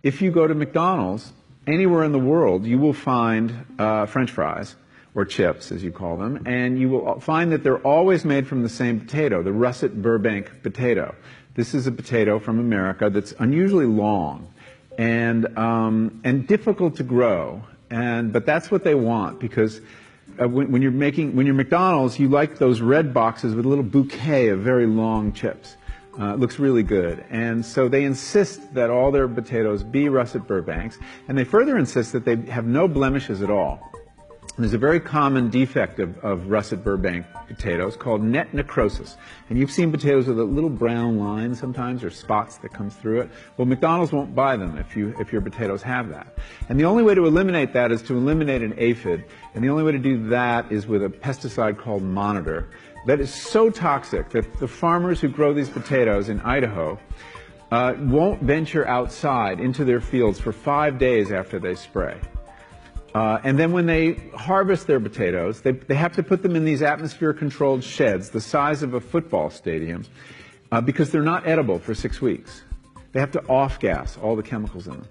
if you go to McDonald's, anywhere in the world, you will find French fries, or chips, as you call them, and you will find that they're always made from the same potato, the russet Burbank potato. This is a potato from America that's unusually long and difficult to grow, but that's what they want, because when you're McDonald's, you like those red boxes with a little bouquet of very long chips. It looks really good, and so they insist that all their potatoes be russet Burbanks, and they further insist that they have no blemishes at all. There's a very common defect of russet Burbank potatoes called net necrosis. And you've seen potatoes with a little brown line sometimes, or spots that comes through it. Well, McDonald's won't buy them if your potatoes have that. And the only way to eliminate that is to eliminate an aphid. And the only way to do that is with a pesticide called Monitor that is so toxic that the farmers who grow these potatoes in Idaho won't venture outside into their fields for 5 days after they spray. And then when they harvest their potatoes, they have to put them in these atmosphere-controlled sheds the size of a football stadium because they're not edible for 6 weeks. They have to off-gas all the chemicals in them.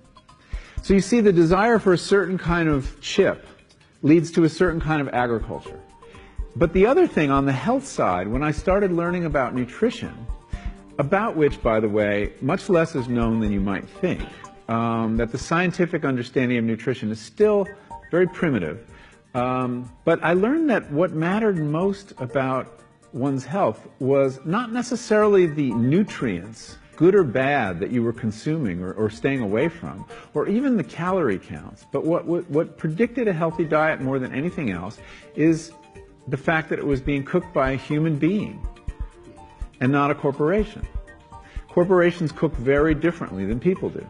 So you see, the desire for a certain kind of chip leads to a certain kind of agriculture. But the other thing on the health side, when I started learning about nutrition, about which, by the way, much less is known than you might think, that the scientific understanding of nutrition is still very primitive. But I learned that what mattered most about one's health was not necessarily the nutrients, good or bad, that you were consuming or staying away from, or even the calorie counts. But what predicted a healthy diet more than anything else is the fact that it was being cooked by a human being and not a corporation. Corporations cook very differently than people do.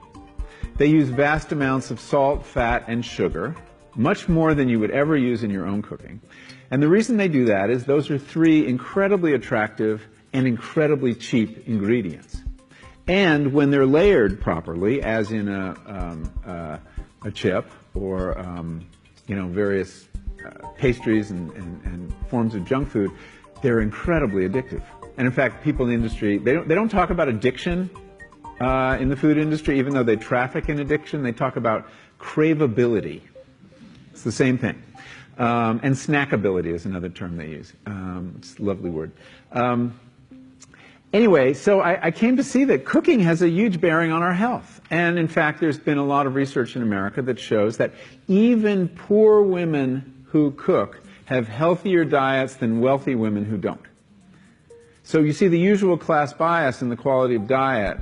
They use vast amounts of salt, fat, and sugar, much more than you would ever use in your own cooking. And the reason they do that is those are three incredibly attractive and incredibly cheap ingredients. And when they're layered properly, as in a chip or various pastries and forms of junk food, they're incredibly addictive. And in fact, people in the industry, they don't talk about addiction in the food industry, even though they traffic in addiction. They talk about craveability. It's the same thing. And snackability is another term they use. It's a lovely word. Anyway, so I came to see that cooking has a huge bearing on our health. And in fact, there's been a lot of research in America that shows that even poor women who cook have healthier diets than wealthy women who don't. So you see, the usual class bias in the quality of diet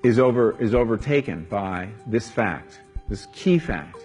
is overtaken by this fact, this key fact.